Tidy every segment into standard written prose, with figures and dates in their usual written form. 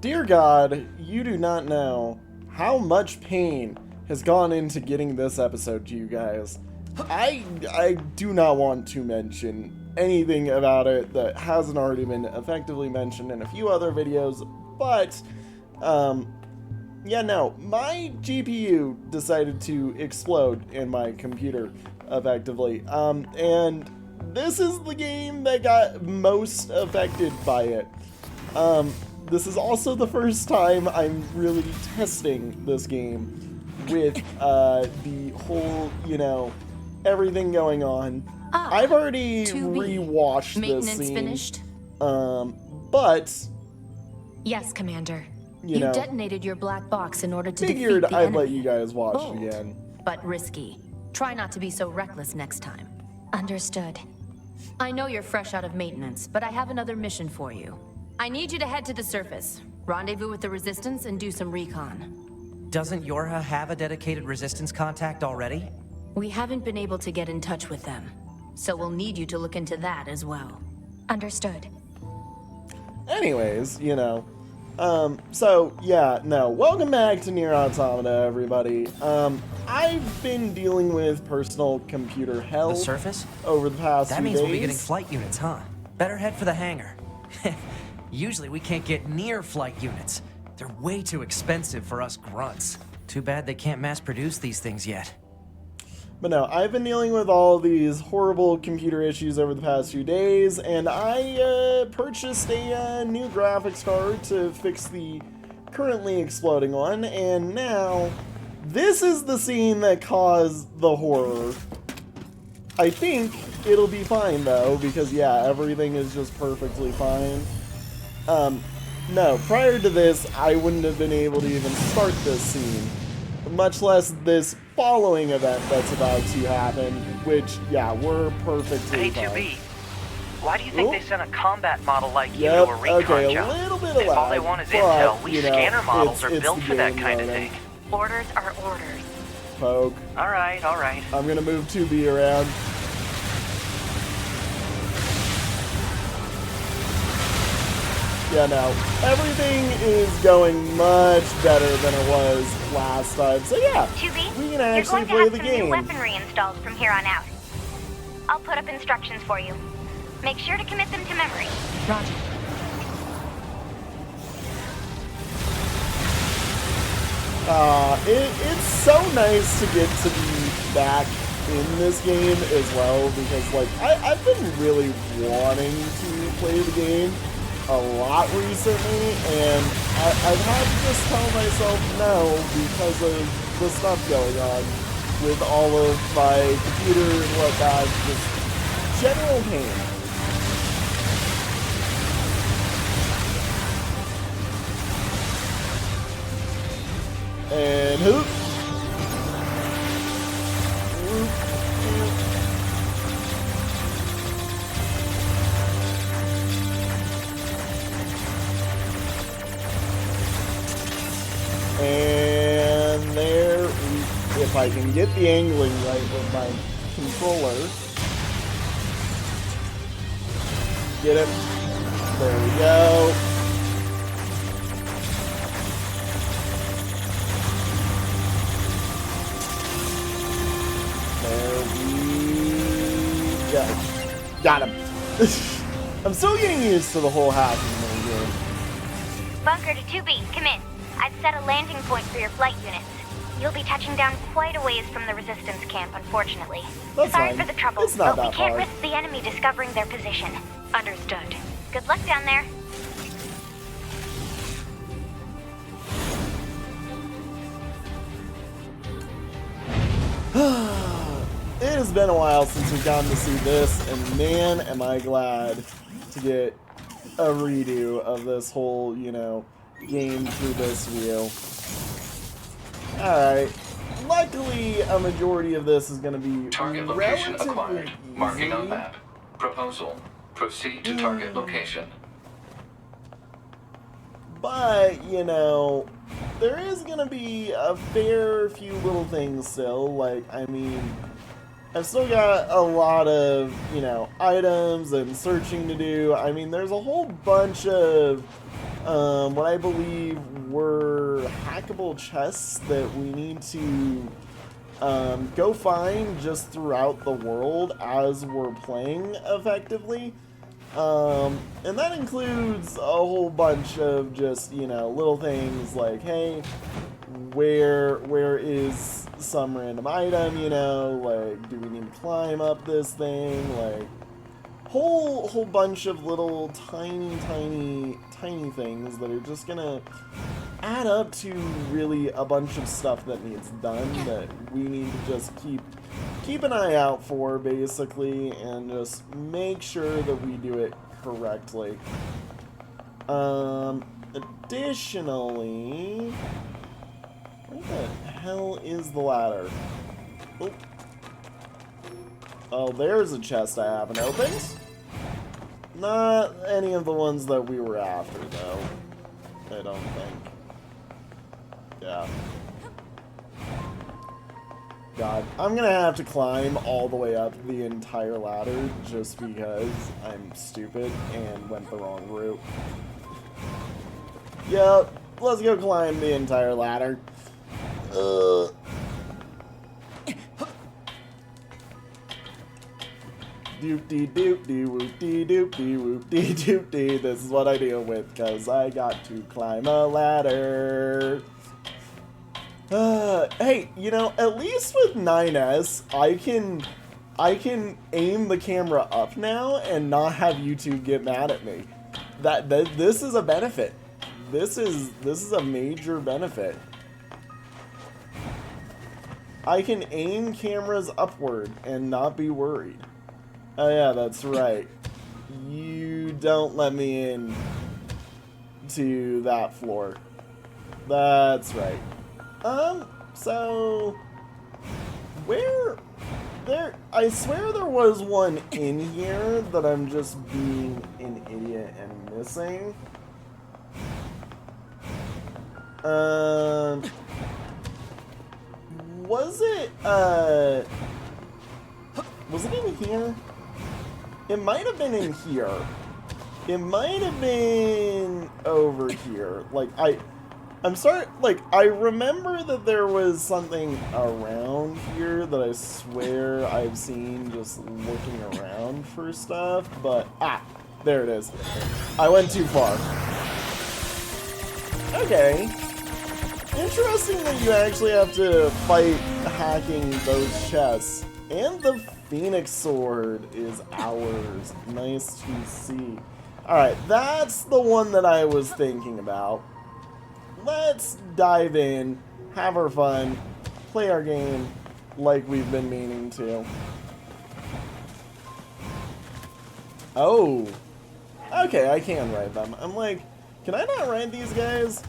Dear God, you do not know how much pain has gone into getting this episode to you guys. I do not want to mention anything about it that hasn't already been effectively mentioned in a few other videos, but, yeah, no, my GPU decided to explode in my computer, effectively, and this is the game that got most affected by it. This is also the first time I'm really testing this game with, the whole, everything going on. I've already rewatched this scene. Finished? But... Yes, Commander. You detonated your black box in order to figured defeat the I'd enemy. let you guys watch Bold, it again. but risky. Try not to be so reckless next time. Understood. I know you're fresh out of maintenance, but I have another mission for you. I need you to head to the surface, rendezvous with the Resistance, and do some recon. Doesn't Yorha have a dedicated Resistance contact already? We haven't been able to get in touch with them, so we'll need you to look into that as well. Understood. Anyways, so, yeah, no, welcome back to Nier Automata, everybody. I've been dealing with personal computer hell The surface? over the past That few means days. we'll be getting flight units, huh? Better head for the hangar. Usually we can't get near flight units. They're way too expensive for us grunts. Too bad they can't mass produce these things yet. But no, I've been dealing with all these horrible computer issues over the past few days, and I purchased a new graphics card to fix the currently exploding one, and now this is the scene that caused the horror. I think it'll be fine though, because yeah, everything is just perfectly fine. No, prior to this, I wouldn't have been able to even start this scene, much less this following event that's about to happen, which, yeah, we're perfectly fine. A2B, why do you think they sent a combat model like you Yep, to a recon okay, a job? little bit of If all they lag, want is but, intel, we scanner models it's are built the for that game kind of loading. thing. Orders are orders. Poke. Alright. I'm gonna move 2B around. Yeah, no, everything is going much better than it was last time, so yeah, 2B, we can you're actually going to play have the some game. new weaponry installed from here on out. I'll put up instructions for you. Make sure to commit them to memory. Roger. It's so nice to get to be back in this game as well, because, like, I've been really wanting to play the game a lot recently, and I've had to just tell myself no because of the stuff going on with all of my computer and whatnot, just general pain. And hoop. And there, if I can get the angling right with my controller. Get it. There we go. Got him. I'm still getting used to the whole hacking thing here. Bunker to 2B, come in. I've set a landing point for your flight units. You'll be touching down quite a ways from the Resistance camp, unfortunately. That's Sorry fine. for the trouble, It's not but we that can't hard. risk the enemy discovering their position. Understood. Good luck down there. It has been a while since we've gotten to see this, and man, am I glad to get a redo of this whole, game through this view. Alright. Luckily, a majority of this is going to be Target location relatively acquired. easy. Marking on map. Proposal. Proceed to target location. But, there is going to be a fair few little things still. Like, I mean, I've still got a lot of, items and searching to do. I mean, there's a whole bunch of what I believe were hackable chests that we need to go find just throughout the world as we're playing effectively. And that includes a whole bunch of just, you know, little things like, hey, where is some random item, you know, like, do we need to climb up this thing, like, whole bunch of little tiny things that are just gonna add up to really a bunch of stuff that needs done that we need to just keep an eye out for, basically, and just make sure that we do it correctly. Additionally, where the hell is the ladder? Oh. Oh, there's a chest I haven't opened. Not any of the ones that we were after, though. I don't think. Yeah. God, I'm gonna have to climb all the way up the entire ladder just because I'm stupid and went the wrong route. Yep, let's go climb the entire ladder. Doop-dee-doop-dee-whoop-dee-doop-dee-whoop-dee-doop-dee. This is what I deal with, because I got to climb a ladder. Hey, you know, at least with 9S, I can aim the camera up now and not have YouTube get mad at me. This is a benefit. This is a major benefit. I can aim cameras upward and not be worried. Oh yeah, that's right. You don't let me in to that floor. That's right. So I swear there was one in here that I'm just being an idiot and missing. Was it in here? It might have been in here. It might have been over here. Like, I'm sorry, like, I remember that there was something around here that I swear I've seen just looking around for stuff, but, there it is. I went too far. Okay. Interesting that you actually have to fight hacking those chests. And the Phoenix Sword is ours. Nice to see. Alright, that's the one that I was thinking about. Let's dive in, have our fun, play our game like we've been meaning to. Oh. Okay, I can ride them. I'm like, can I not ride these guys?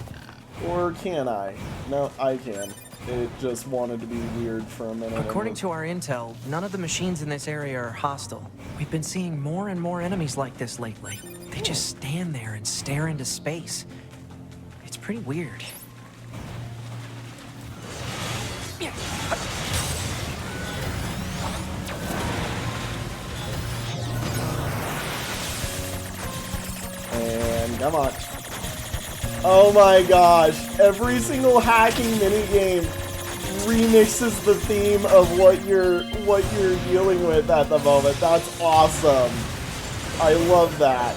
Or can I? No, I can. It just wanted to be weird for a minute. According to our intel, none of the machines in this area are hostile. We've been seeing more and more enemies like this lately. They just stand there and stare into space. It's pretty weird. And come on. Oh my gosh, every single hacking minigame remixes the theme of what you're dealing with at the moment. That's awesome. I love that.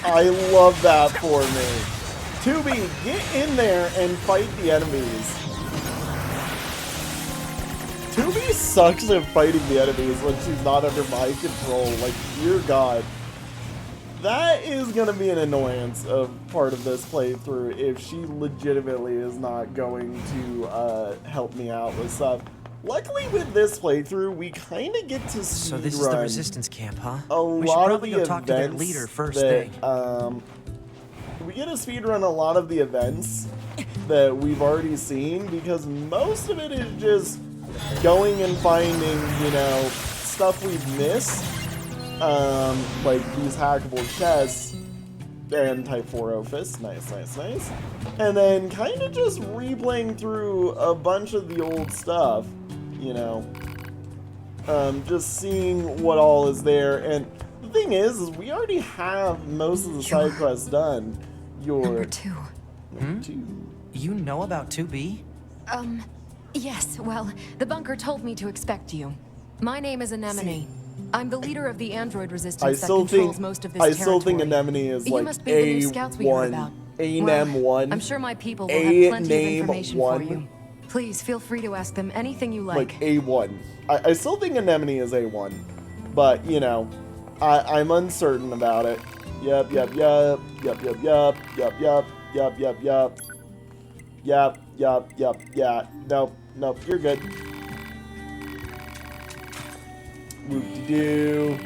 I love that for me. Tubi, get in there and fight the enemies. Tubi sucks at fighting the enemies when she's not under my control. Like, dear God. That is going to be an annoyance of part of this playthrough if she legitimately is not going to help me out with stuff. Luckily with this playthrough, we kind of get to speedrun. So this is the resistance camp, huh? We should probably go talk to their leader first that, thing. We get to speedrun a lot of the events that we've already seen because most of it is just going and finding, you know, stuff we've missed. Like these hackable chests and Type 4 Ophis, nice. And then kind of just replaying through a bunch of the old stuff, you know, just seeing what all is there. And the thing is we already have most of the side quests done. Number 2. Number 2. You know about 2B? Yes, well, the bunker told me to expect you. My name is Anemone. I'm the leader of the android resistance that controls most of this territory. I still think Anemone is You like must be the new scouts we heard about. A-Nem-1. I'm sure my people will have plenty of information for you. Please feel free to ask them anything you like. Like A1. I still think Anemone is A1. But, you know, I'm uncertain about it. Yup. Yeah. Nope, you're good. Whoop-de-doo.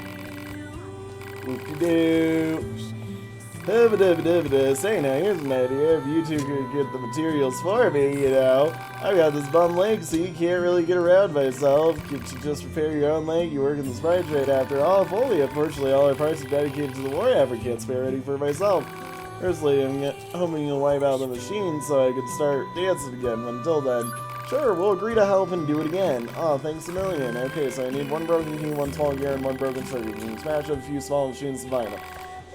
Say now, here's an idea. If you two could get the materials for me, you know. I've got this bum leg, so you can't really get around by yourself. Could you just repair your own leg? You work in the spy trade after all. Fully, unfortunately, all our parts are dedicated to the war effort. Can't spare any for myself. Personally, I'm hoping you'll wipe out the machine so I can start dancing again. Until then, sure, we'll agree to help and do it again. Oh, thanks a million. Okay, so I need 1 broken key, 1 small gear, and 1 broken circuit. You can smash up a few small machines to find them.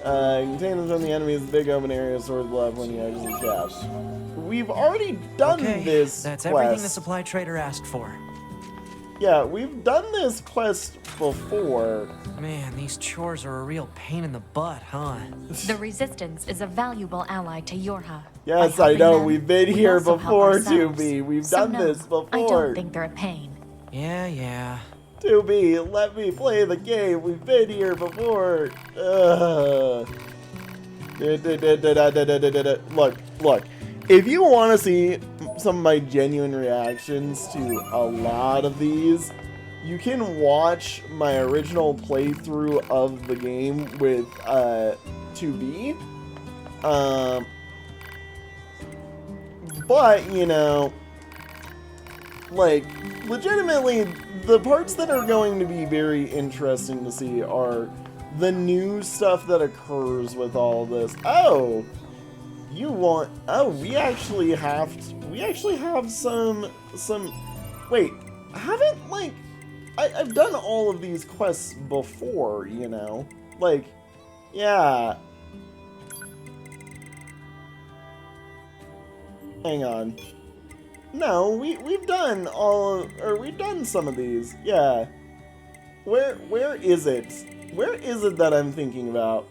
Contain them from the enemies in the big open area toward the left when you exit the cache. We've already done this that's quest. everything the supply trader asked for. Yeah, we've done this quest before. Man, these chores are a real pain in the butt, huh? The Resistance is a valuable ally to Yorha. Yes, By I know. helping them, We've been we here also help before, ourselves. 2B. We've So done no, this before. I don't think they're a pain. Yeah. 2B, let me play the game. We've been here before. Look. If you want to see some of my genuine reactions to a lot of these, you can watch my original playthrough of the game with 2B. But, you know, like, legitimately, the parts that are going to be very interesting to see are the new stuff that occurs with all this. Oh, we actually have some, wait, haven't, like, I've done all of these quests before, you know, like, yeah. Hang on. No, we've done we've done some of these. Yeah. Where is it? Where is it that I'm thinking about?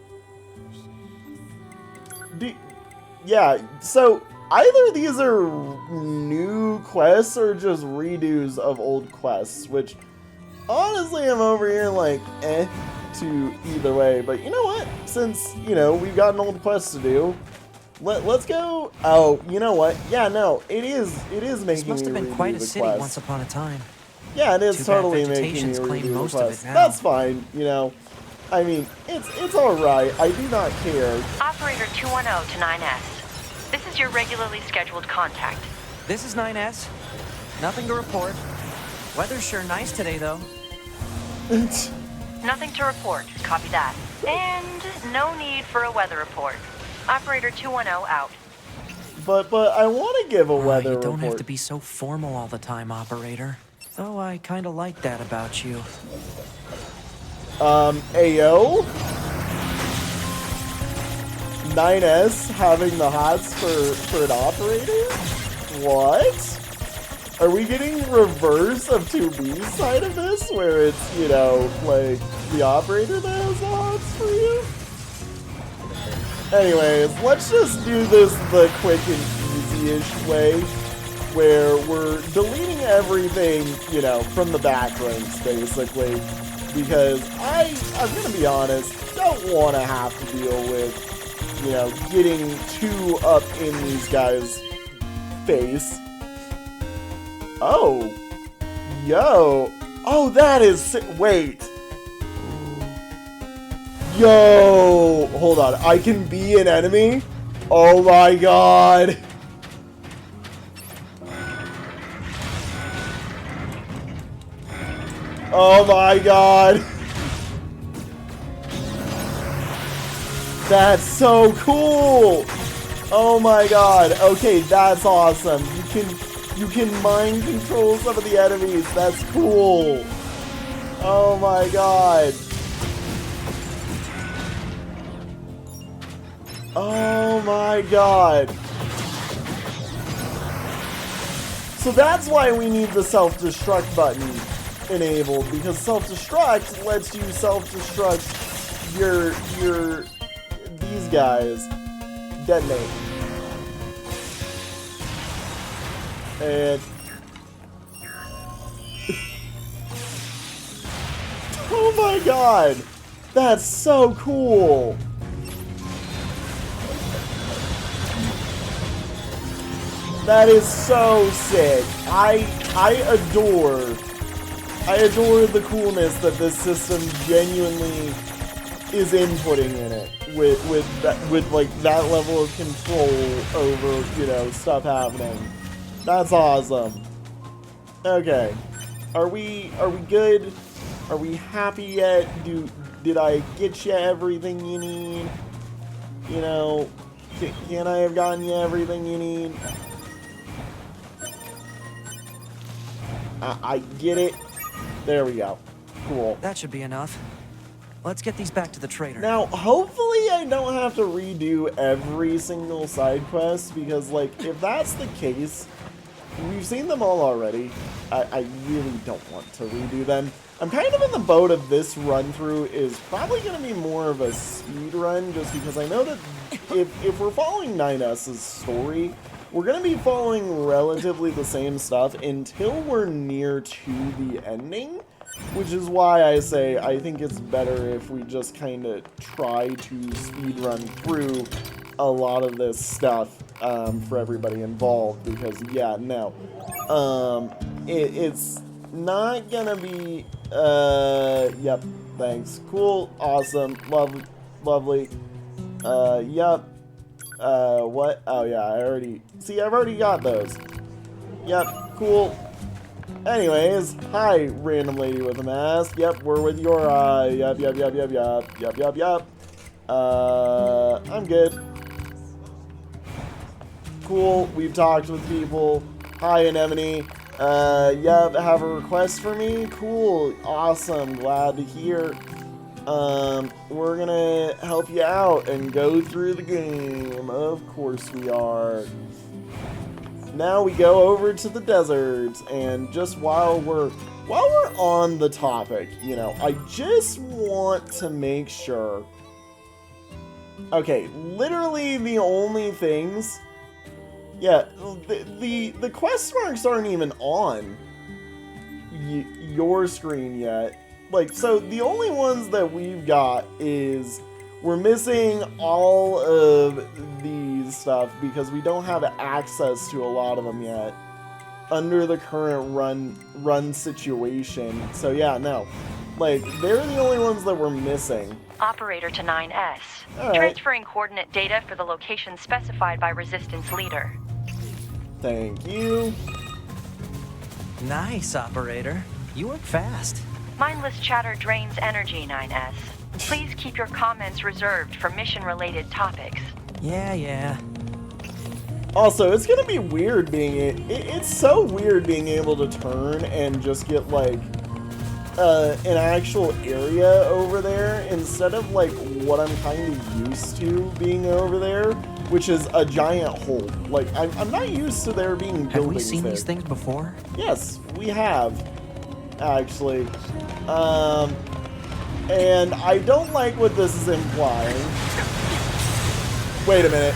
Yeah, so either these are new quests or just redos of old quests, which honestly I'm over here like to either way. But you know what? Since, you know, we've got an old quest to do, let's go. Oh, you know what? Yeah, no, it is making This must have me been redo quite a the city quest. once upon a time. Yeah, it is Too bad totally making me vegetation's claimed redo the most of it quest. now. That's fine, you know. I mean, it's alright. I do not care. Operator 210 to 9S. This is your regularly scheduled contact. This is 9S. Nothing to report. Weather's sure nice today, though. Nothing to report. Copy that. And no need for a weather report. Operator 210 out. But I want to give a weather You don't report. have to be so formal all the time, operator. Though I kind of like that about you. Ayo? 9S having the hots for an operator? What? Are we getting reverse of 2B's side of this, where it's, you know, like, the operator that has the hots for you? Anyways, let's just do this the quick and easy-ish way, where we're deleting everything, you know, from the backlinks, basically. Because I'm gonna be honest, don't want to have to deal with, you know, getting too up in these guys' face. Oh. Yo. Oh, that is... Wait. Yo. Hold on. I can be an enemy? Oh my god. Oh my god. That's so cool. Oh my god. Okay, that's awesome. You can mind control some of the enemies. That's cool. Oh my god. Oh my god. So that's why we need the self-destruct button enabled, because self-destruct lets you self-destruct these guys. Detonate. And oh my god! That's so cool! That is so sick. I adore the coolness that this system genuinely is inputting in it with like that level of control over, you know, stuff happening. That's awesome. Okay. Are we good? Are we happy yet? Did I get you everything you need? You know, can I have gotten you everything you need? I get it. There we go. Cool. That should be enough. Let's get these back to the trader. Now, hopefully I don't have to redo every single side quest, because, like, if that's the case, we've seen them all already. I really don't want to redo them. I'm kind of in the boat of this run-through is probably going to be more of a speed run, just because I know that if we're following 9S's story, we're going to be following relatively the same stuff until we're near to the ending, which is why I say I think it's better if we just kind of try to speed run through a lot of this stuff for everybody involved, because, yeah, no. It's not going to be... yep, thanks. Cool, awesome, lovely. Yep. What? Oh, yeah, see, I've already got those. Yep, cool. Anyways, hi, random lady with a mask. Yep, we're with your, yep. I'm good. Cool, we've talked with people. Hi, Anemone. Yep, have a request for me? Cool, awesome, glad to hear. We're gonna help you out and go through the game. Of course we are. Now we go over to the desert, and just while we're on the topic, you know, I just want to make sure. Okay, literally the only things. Yeah, the quest marks aren't even on your screen yet. Like, so the only ones that we've got is we're missing all of these stuff because we don't have access to a lot of them yet under the current run situation. So yeah, no. Like, they're the only ones that we're missing. Operator to 9S. All right. Transferring coordinate data for the location specified by Resistance Leader. Thank you. Nice, operator. You work fast. Mindless chatter drains energy, 9S. Please keep your comments reserved for mission-related topics. Yeah. Also, it's gonna be weird being it's so weird being able to turn and just get like an actual area over there instead of like what I'm kind of used to being over there, which is a giant hole. Like I'm not used to there being buildings. Have we seen there. these things before? Yes, we have, actually. And I don't like what this is implying. Wait a minute.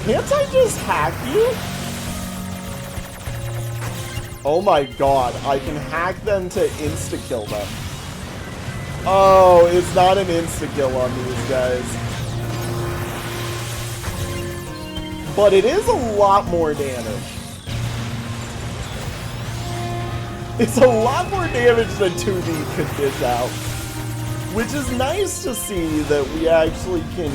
Can't I just hack you? Oh my god, I can hack them to insta-kill them. Oh, it's not an insta-kill on these guys. But it is a lot more damage. It's a lot more damage than 2B could dish out. Which is nice to see that we actually can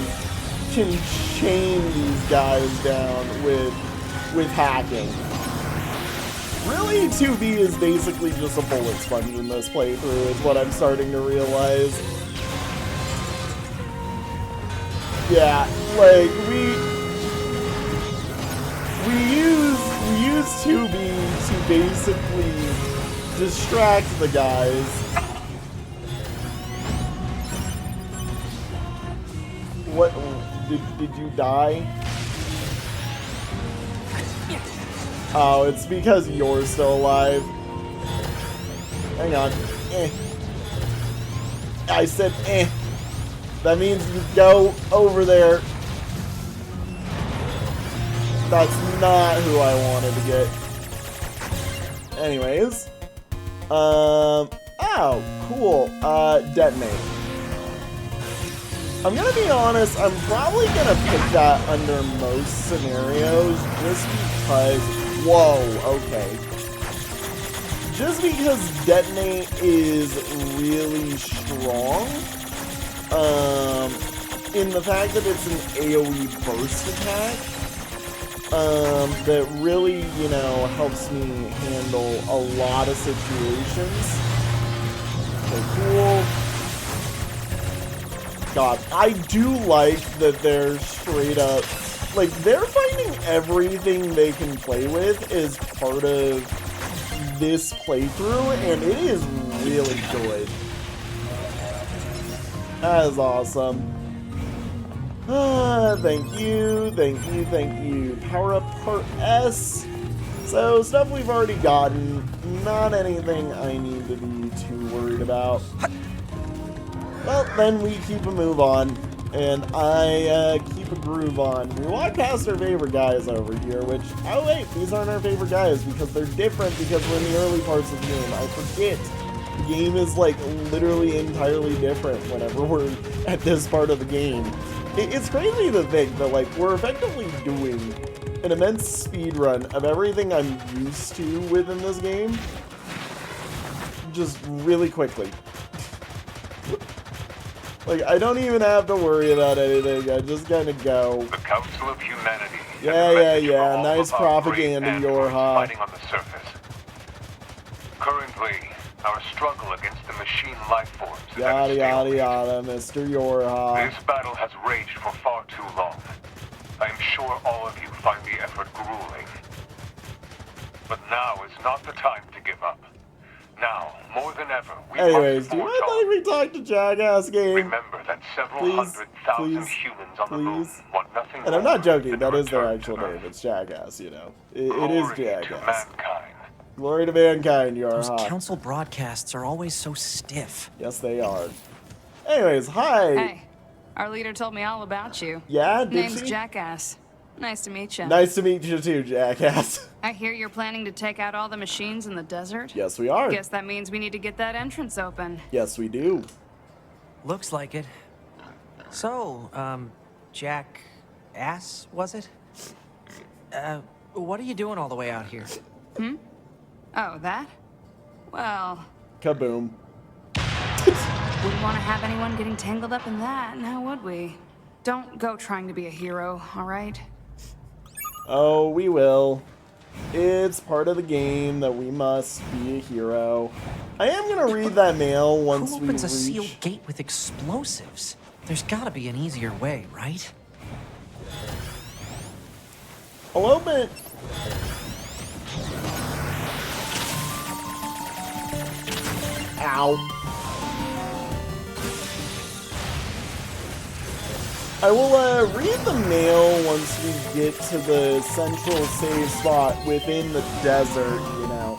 chain these guys down with hacking. Really, 2B is basically just a bullet sponge in this playthrough, is what I'm starting to realize. Yeah, like, we use 2B to basically distract the guys. What? Did you die? Oh, it's because you're still alive. Hang on. I said That means you go over there. That's not who I wanted to get. Anyways. Oh, cool. Detonate. I'm gonna be honest, I'm probably gonna pick that under most scenarios just because... Whoa, okay. Just because Detonate is really strong, in the fact that it's an AoE burst attack, that really, you know, helps me handle a lot of situations. Okay, cool. God, I do like that they're straight up, like, they're finding everything they can play with as part of this playthrough, and it is really good. That is awesome. Thank you, thank you, thank you. Power up part S. So, stuff we've already gotten. Not anything I need to be too worried about. Well, then we keep a move on. And I keep a groove on. We walk past our favorite guys over here, which, oh wait, these aren't our favorite guys because they're different because we're in the early parts of the game. I forget. The game is like literally entirely different whenever we're at this part of the game. It's crazy to think that like we're effectively doing an immense speed run of everything I'm used to within this game. Just really quickly. Like, I don't even have to worry about anything. I just kind of go. The Council of Humanity. Yeah. Nice propaganda, Yorha. Fighting on the surface. Currently, our struggle against the machine life forms. Yada, Mr. Yorha. This battle has raged for far too long. I am sure all of you find the effort grueling. But now is not the time to give up. Now, more than ever, we anyways, do you mind letting me talk to Jackass game? Remember that several hundred thousand humans on the moon want nothing. And I'm not joking, that is their actual name. It's Jackass, you know. It is Jackass. Glory to mankind, Yorha. Those council broadcasts are always so stiff. Yes, they are. Anyways, hi. Hey, our leader told me all about you. Yeah, did Name's she? Jackass. Nice to meet you. Nice to meet you too, Jackass. I hear you're planning to take out all the machines in the desert? Yes, we are. Guess that means we need to get that entrance open. Yes, we do. Looks like it. So, Jackass, was it? What are you doing all the way out here? Oh, that? Well... Kaboom. Wouldn't want to have anyone getting tangled up in that, now would we? Don't go trying to be a hero, alright? Oh, we will. It's part of the game that we must be a hero. I am gonna read that mail once we reach... Who opens a sealed gate with explosives? There's gotta be an easier way, right? I'll open it. Ow. I will read the mail once we get to the central save spot within the desert, you know.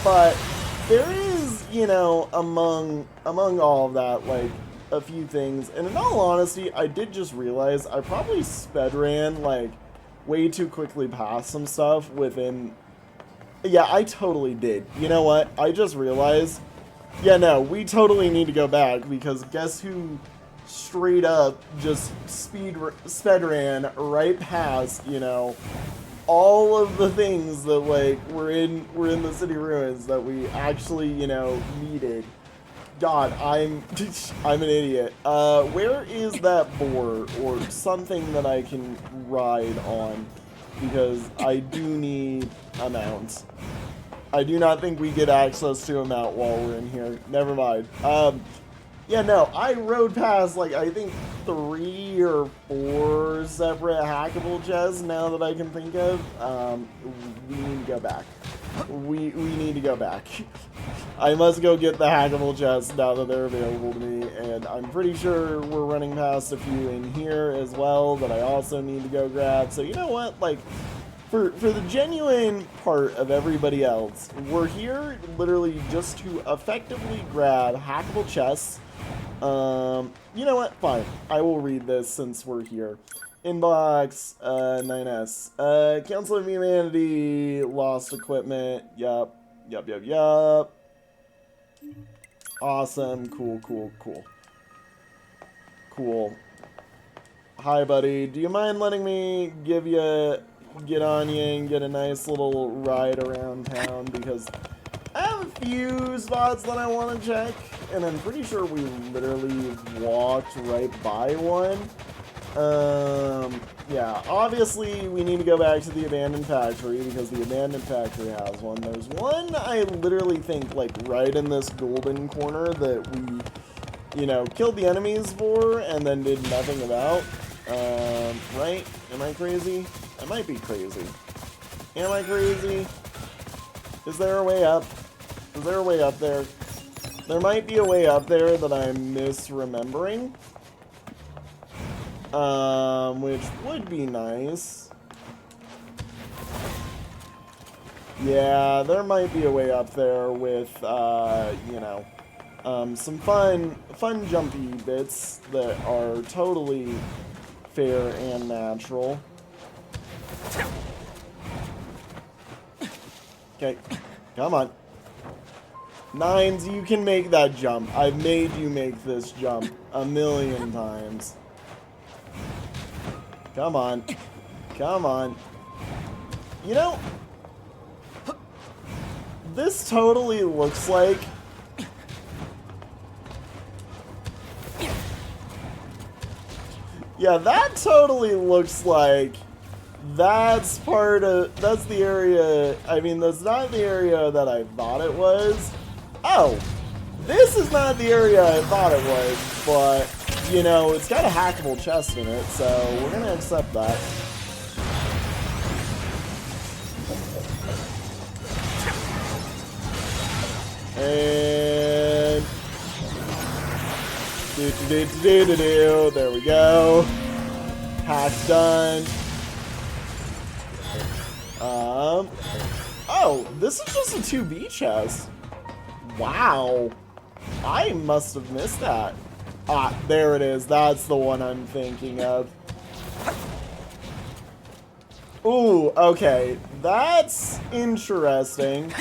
But there is, you know, among all of that, like, a few things. And in all honesty, I did just realize I probably sped ran, like, way too quickly past some stuff within... Yeah, I totally did. You know what? I just realized... Yeah, no, we totally need to go back, because guess who... straight up just sped ran right past, you know, all of the things that like were in the city ruins that we actually, you know, needed. God, I'm an idiot. Where is that boar or something that I can ride on? Because I do need a mount. I do not think we get access to a mount while we're in here. Never mind. Yeah, no, I rode past, like, I think 3 or 4 separate hackable chests now that I can think of. We need to go back. We need to go back. I must go get the hackable chests now that they're available to me, and I'm pretty sure we're running past a few in here as well that I also need to go grab. So you know what, like, for the genuine part of everybody else, we're here literally just to effectively grab hackable chests. You know what, fine, I will read this since we're here. Inbox, 9S. Council of Humanity, lost equipment. Yup. Awesome. Cool. Hi, buddy. Do you mind letting me get on you and get a nice little ride around town? Because I have a few spots that I want to check, and I'm pretty sure we literally walked right by one. Yeah, obviously we need to go back to the abandoned factory because the abandoned factory has one. There's one I literally think, like, right in this golden corner that we, you know, killed the enemies for and then did nothing about. Right? Am I crazy? I might be crazy. Am I crazy? Is there a way up? Is there a way up there? There might be a way up there that I'm misremembering. Which would be nice. Yeah, there might be a way up there with, you know, some fun jumpy bits that are totally fair and natural. Okay, come on. Nines, you can make that jump. I've made you make this jump a million times. Come on. Come on. You know, this totally looks like... Yeah, that totally looks like... That's the area... I mean, that's not the area that I thought it was. Oh! This is not the area I thought it was, but... You know, it's got a hackable chest in it, so we're gonna accept that. And... There we go. Hack done. Oh, this is just a 2B chest. Wow. I must have missed that. Ah, there it is. That's the one I'm thinking of. Ooh, okay. That's interesting.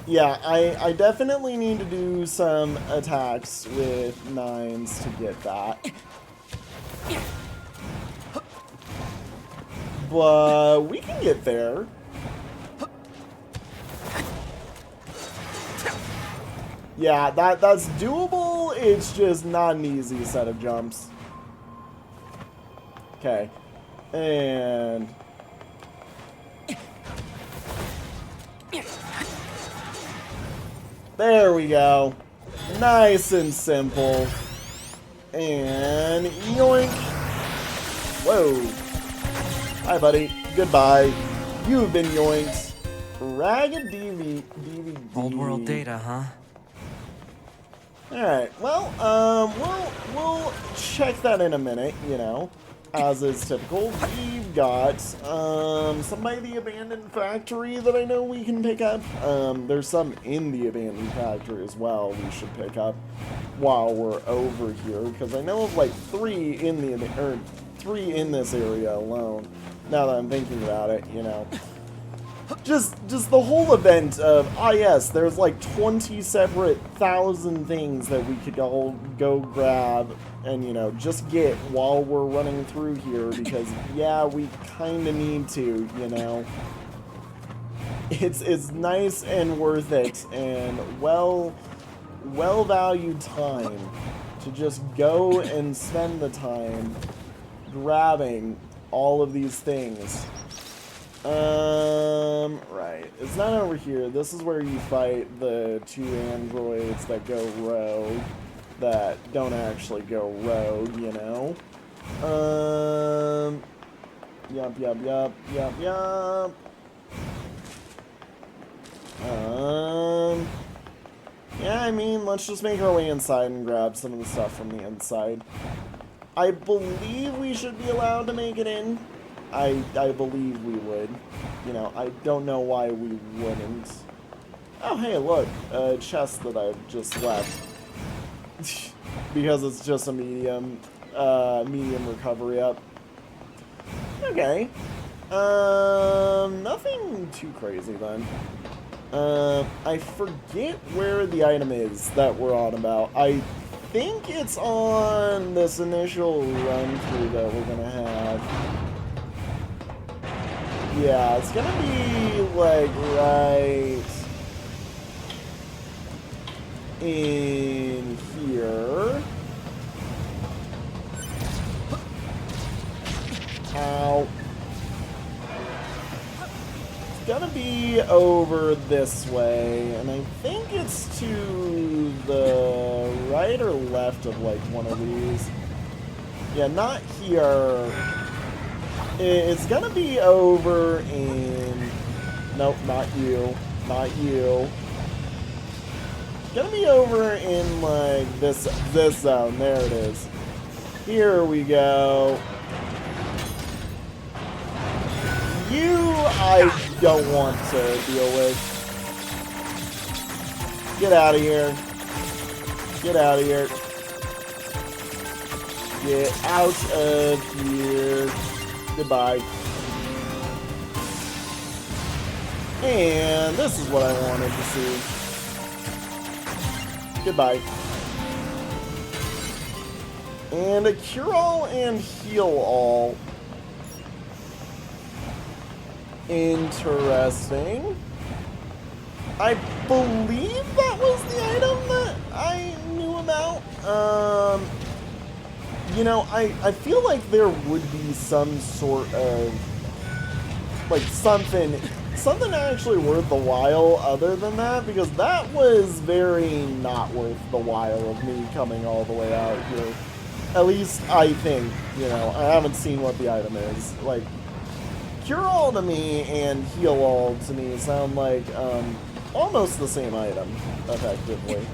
Yeah, I definitely need to do some attacks with 9s to get that. But we can get there. Yeah, that's doable. It's just not an easy set of jumps. Okay. And... There we go. Nice and simple. And yoink. Whoa. Hi, buddy. Goodbye. You've been yoinked. Ragged DVD. Old world data, huh? Alright, well, we'll check that in a minute, you know, as is typical. We've got, some by the abandoned factory that I know we can pick up. There's some in the abandoned factory as well we should pick up while we're over here, because I know of, like, 3 in this area alone, now that I'm thinking about it, you know. Just the whole event of, yes, there's like 20 separate thousand things that we could all go grab and, you know, just get while we're running through here because, yeah, we kind of need to, you know. It's nice and worth it and well valued time to just go and spend the time grabbing all of these things. Right. It's not over here. This is where you fight the 2 androids that go rogue, that don't actually go rogue, you know? Yup. Yeah, I mean, let's just make our way inside and grab some of the stuff from the inside. I believe we should be allowed to make it in. I believe we would. You know, I don't know why we wouldn't. Oh, hey, look. A chest that I just left. Because it's just a medium recovery up. Okay. Nothing too crazy then. I forget where the item is that we're on about. I think it's on this initial run-through that we're gonna have. Yeah, it's gonna be, like, right in here. Ow. It's gonna be over this way, and I think it's to the right or left of, like, one of these. Yeah, not here. It's gonna be over in... Nope, not you. Not you. It's gonna be over in, like, this zone. There it is. Here we go. You, I don't want to deal with. Get out of here. Get out of here. Get out of here. Goodbye. And this is what I wanted to see. Goodbye. And a cure-all and heal-all. Interesting. I believe that was the item that I knew about. You know, I feel like there would be some sort of, like, something actually worth the while other than that, because that was very not worth the while of me coming all the way out here. At least, I think, you know, I haven't seen what the item is. Like, Cure-all to me and Heal-all to me sound like, almost the same item, effectively.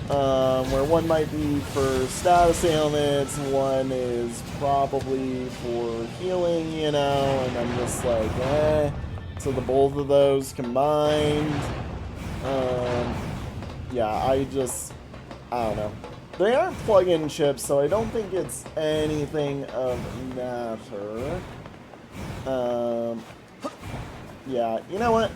Where one might be for status ailments, one is probably for healing, you know, and I'm just like, eh. So the both of those combined, yeah, I don't know. They aren't plug-in chips, so I don't think it's anything of matter. Yeah, you know what?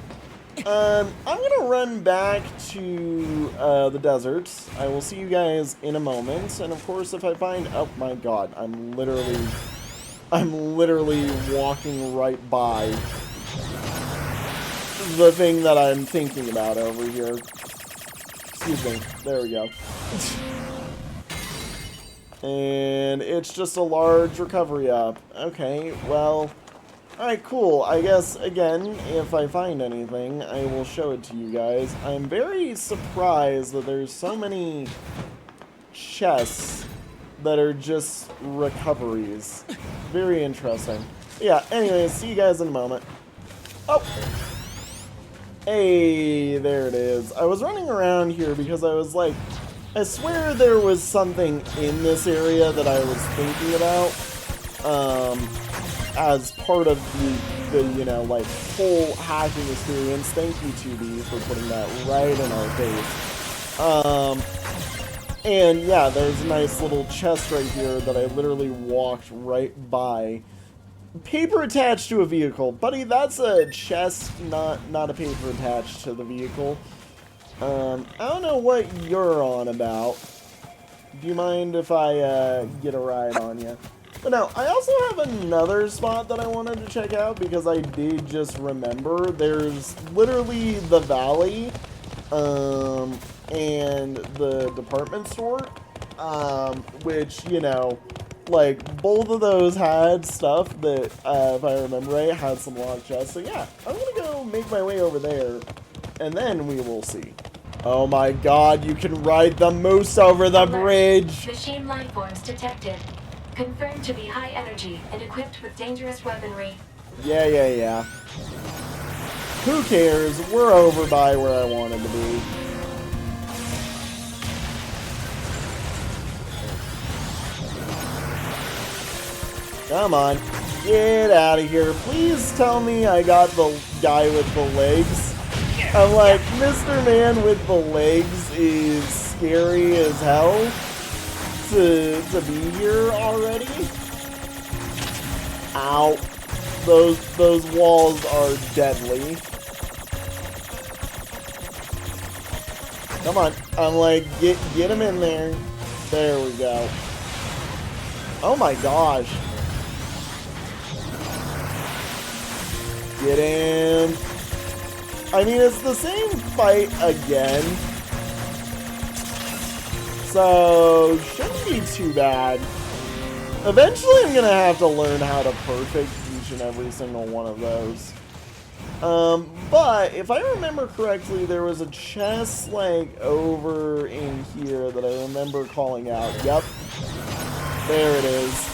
I'm gonna run back to the desert. I will see you guys in a moment, and of course, if I find, oh my god, I'm literally walking right by the thing that I'm thinking about over here. Excuse me. There we go. And it's just a large recovery up. Okay, well. Alright, cool. I guess, again, if I find anything, I will show it to you guys. I'm very surprised that there's so many chests that are just recoveries. Very interesting. Yeah, anyways, see you guys in a moment. Oh! Hey, there it is. I was running around here because I was like, I swear there was something in this area that I was thinking about. As part of the you know, like, whole hacking experience. Thank you, 2B, for putting that right in our face. And yeah, there's a nice little chest right here that I literally walked right by. Paper attached to a vehicle. Buddy, that's a chest, not a paper attached to the vehicle. I don't know what you're on about. Do you mind if I get a ride on you? But no, I also have another spot that I wanted to check out because I did just remember. There's literally the valley, and the department store, which, you know, like, both of those had stuff that, if I remember right, had some locked chests. So yeah, I'm gonna go make my way over there, and then we will see. Oh my god, you can ride the moose over the bridge! Machine life forms detected. Confirmed to be high energy and equipped with dangerous weaponry. Yeah. Who cares? We're over by where I wanted to be. Come on. Get out of here. Please tell me I got the guy with the legs. I'm like, Mr. Man with the legs is scary as hell to be here already. Ow. Those walls are deadly. Come on. I'm like, get him in there. There we go. Oh my gosh. Get in. I mean, it's the same fight again. So, shouldn't be too bad. Eventually, I'm going to have to learn how to perfect each and every single one of those. But, if I remember correctly, there was a chest, like, over in here that I remember calling out. Yep. There it is.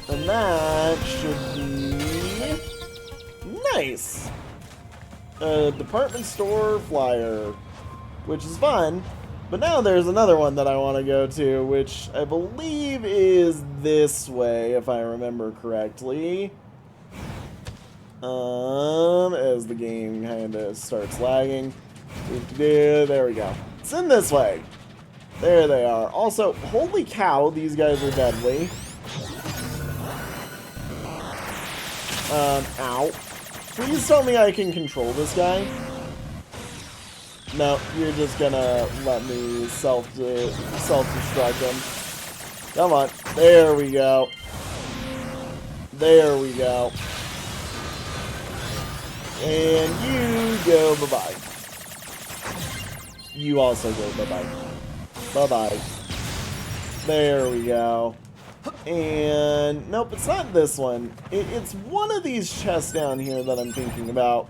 And that should be nice. A department store flyer, which is fun. But now there's another one that I want to go to, which I believe is this way, if I remember correctly. As the game kind of starts lagging. There we go. It's in this way. There they are. Also, holy cow, these guys are deadly. Ow. Please tell me I can control this guy. No, you're just gonna let me self-destruct him. Come on. There we go. There we go. And you go bye-bye. You also go bye-bye. Bye-bye. There we go. And nope, it's not this one. It's one of these chests down here that I'm thinking about.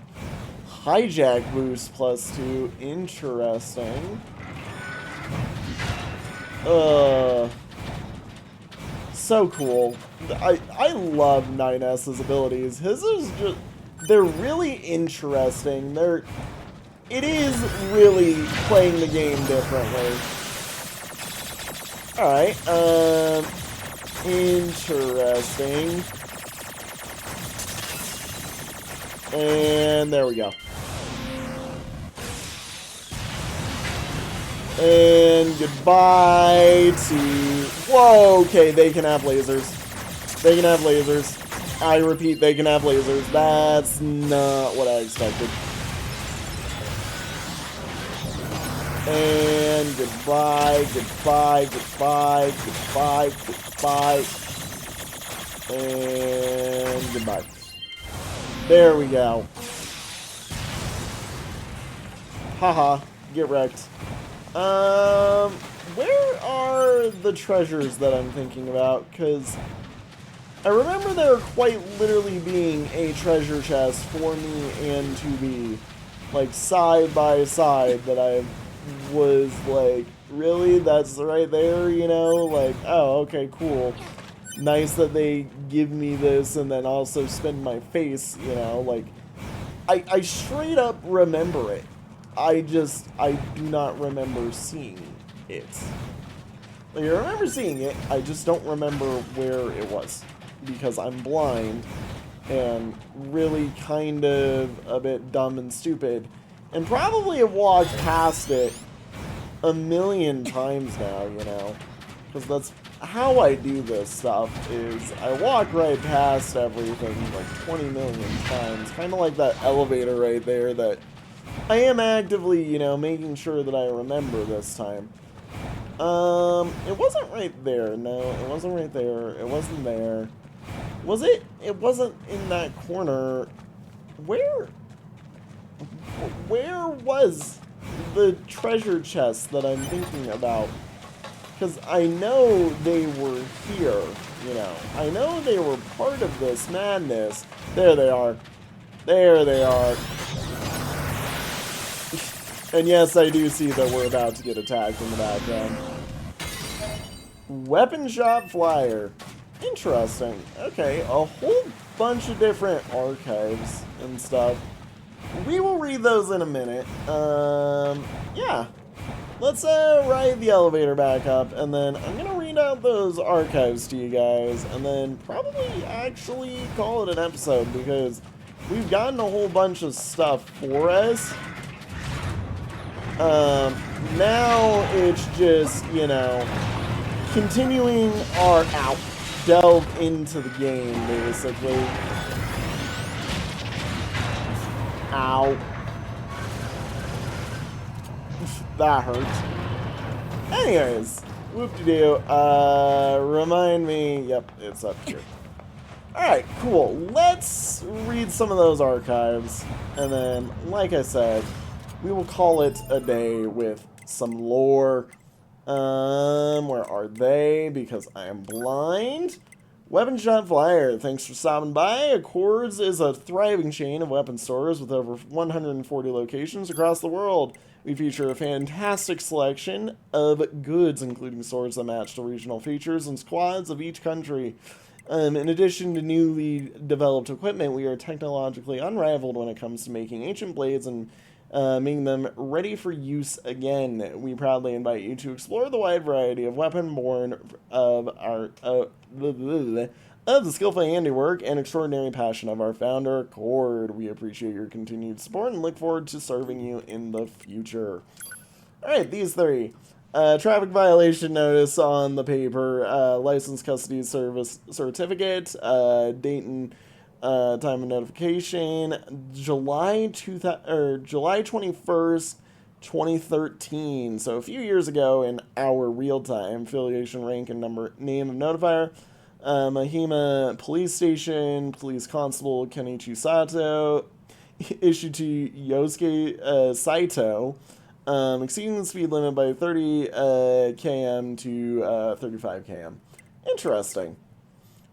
Hijack boost +2. Interesting. So cool. I love 9S's abilities. His is just, they're really interesting. It is really playing the game differently. Alright, interesting. And there we go. And goodbye to... Whoa, okay, they can have lasers. They can have lasers. I repeat, they can have lasers. That's not what I expected. And goodbye, goodbye, goodbye, goodbye, goodbye. And goodbye. There we go. Haha, get wrecked. Where are the treasures that I'm thinking about? Because I remember there quite literally being a treasure chest for me and 2B, like, side by side, that I was like, really? That's right there, you know? Like, oh, okay, cool. Nice that they give me this and then also spin my face, you know? Like, I straight up remember it. I do not remember seeing it. Like, I remember seeing it, I just don't remember where it was. Because I'm blind and really kind of a bit dumb and stupid. And probably have walked past it a million times now, you know? Because that's how I do this stuff, is I walk right past everything like 20 million times. Kind of like that elevator right there that I am actively, you know, making sure that I remember this time. It wasn't right there. No, it wasn't right there. It wasn't there. Was it? It wasn't in that corner. Where was the treasure chest that I'm thinking about? Because I know they were here, you know. I know they were part of this madness. There they are. There they are. And yes, I do see that we're about to get attacked in the background. Weapon shop flyer. Interesting. Okay, a whole bunch of different archives and stuff. we will read those in a minute. Yeah. Let's ride the elevator back up, and then I'm gonna read out those archives to you guys, and then probably actually call it an episode, because we've gotten a whole bunch of stuff for us. Now it's just, you know, continuing our delve into the game, basically. Ow. That hurts. Anyways, whoop-de-doo. Remind me. Yep, it's up here. Alright, cool. Let's read some of those archives. And then, like I said, we will call it a day with some lore. Where are they? Because I am blind. Weapon Shop Flyer, thanks for stopping by. Accords is a thriving chain of weapon stores with over 140 locations across the world. We feature a fantastic selection of goods, including swords that match the regional features and squads of each country. In addition to newly developed equipment, we are technologically unrivaled when it comes to making ancient blades and making them ready for use again. We proudly invite you to explore the wide variety of weapon born of our of the skillful handiwork and extraordinary passion of our founder, Accord. We appreciate your continued support and look forward to serving you in the future. Alright, these three. Traffic violation notice on the paper, license custody service certificate, date and time of notification, July 21st, 2013. So a few years ago in our real time. Affiliation, rank, and name of notifier. Mahima Police Station, Police Constable Kenichi Sato, issued to Yosuke Saito, exceeding the speed limit by 30 km to 35 km. Interesting.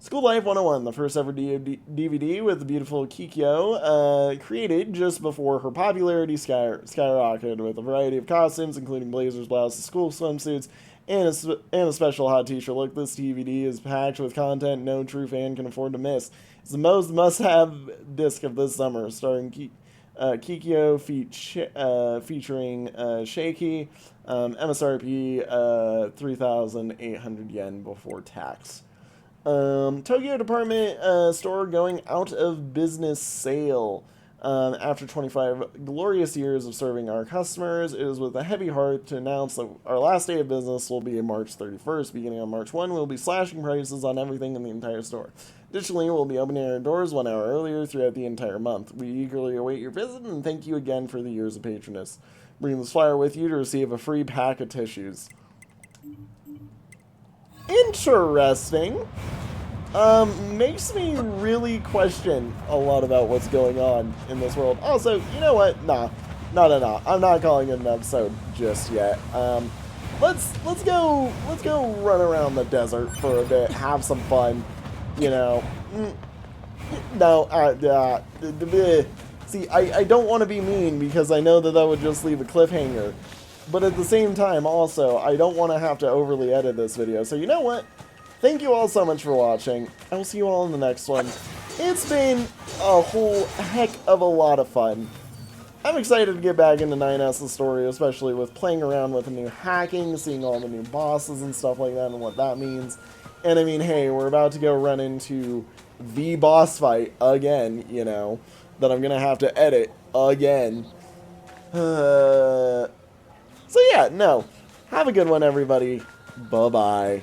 School Life 101, the first ever DVD with the beautiful Kikyo, created just before her popularity skyrocketed with a variety of costumes, including blazers, blouses, school swimsuits, and a special hot t-shirt look. This DVD is packed with content no true fan can afford to miss. It's the most must-have disc of this summer, starring Kikyo featuring Shaky, MSRP 3,800 yen before tax. Tokyo department store going out of business sale. After 25 glorious years of serving our customers, it is with a heavy heart to announce that our last day of business will be March 31st. Beginning on March 1, we'll be slashing prices on everything in the entire store. Additionally, we'll be opening our doors 1 hour earlier throughout the entire month. We eagerly await your visit and thank you again for the years of patronage. Bring this flyer with you to receive a free pack of tissues. Interesting. Makes me really question a lot about what's going on in this world. Also, you know what? No. I'm not calling it an episode just yet. Let's go run around the desert for a bit, have some fun, you know. No, see, I don't want to be mean because I know that would just leave a cliffhanger. But at the same time, also, I don't want to have to overly edit this video. So you know what? Thank you all so much for watching. I will see you all in the next one. It's been a whole heck of a lot of fun. I'm excited to get back into 9S's story, especially with playing around with the new hacking, seeing all the new bosses and stuff like that and what that means. And I mean, hey, we're about to go run into the boss fight again, you know, that I'm going to have to edit again. So yeah, no. Have a good one, everybody. Bye-bye.